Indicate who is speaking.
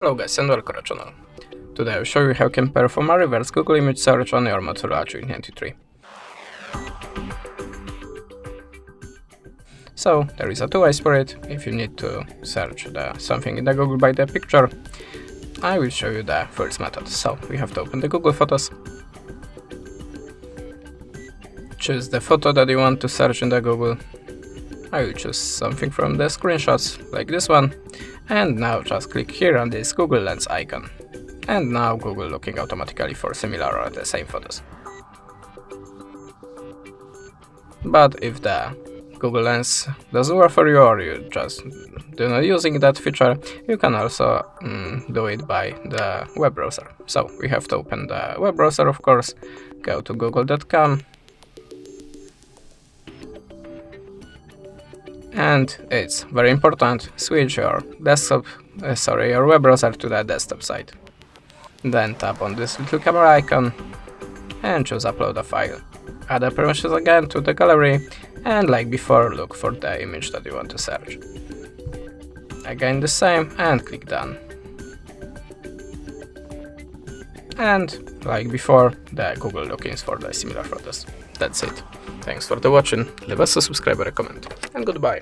Speaker 1: Hello guys and welcome to our channel. Today I'll show you how you can perform a reverse Google image search on your Motorola G23. So there is a two ways for it. If you need to search something in the Google by the picture, I will show you the first method. So we have to open the Google Photos, choose the photo that you want to search in the Google. I will choose something from the screenshots, like this one, and now just click here on this Google Lens icon. And now Google looking automatically for similar or the same photos. But if the Google Lens doesn't work for you, or you just do not using that feature, you can also do it by the web browser. So we have to open the web browser, of course, go to google.com. And it's very important, switch your your web browser to the desktop side. Then tap on this little camera icon and choose upload a file. Add the permissions again to the gallery, and like before, look for the image that you want to search. Again the same, and click done. And like before, the Google looking for the similar photos. That's it. Thanks for the watching, leave us a subscribe or a comment, and goodbye.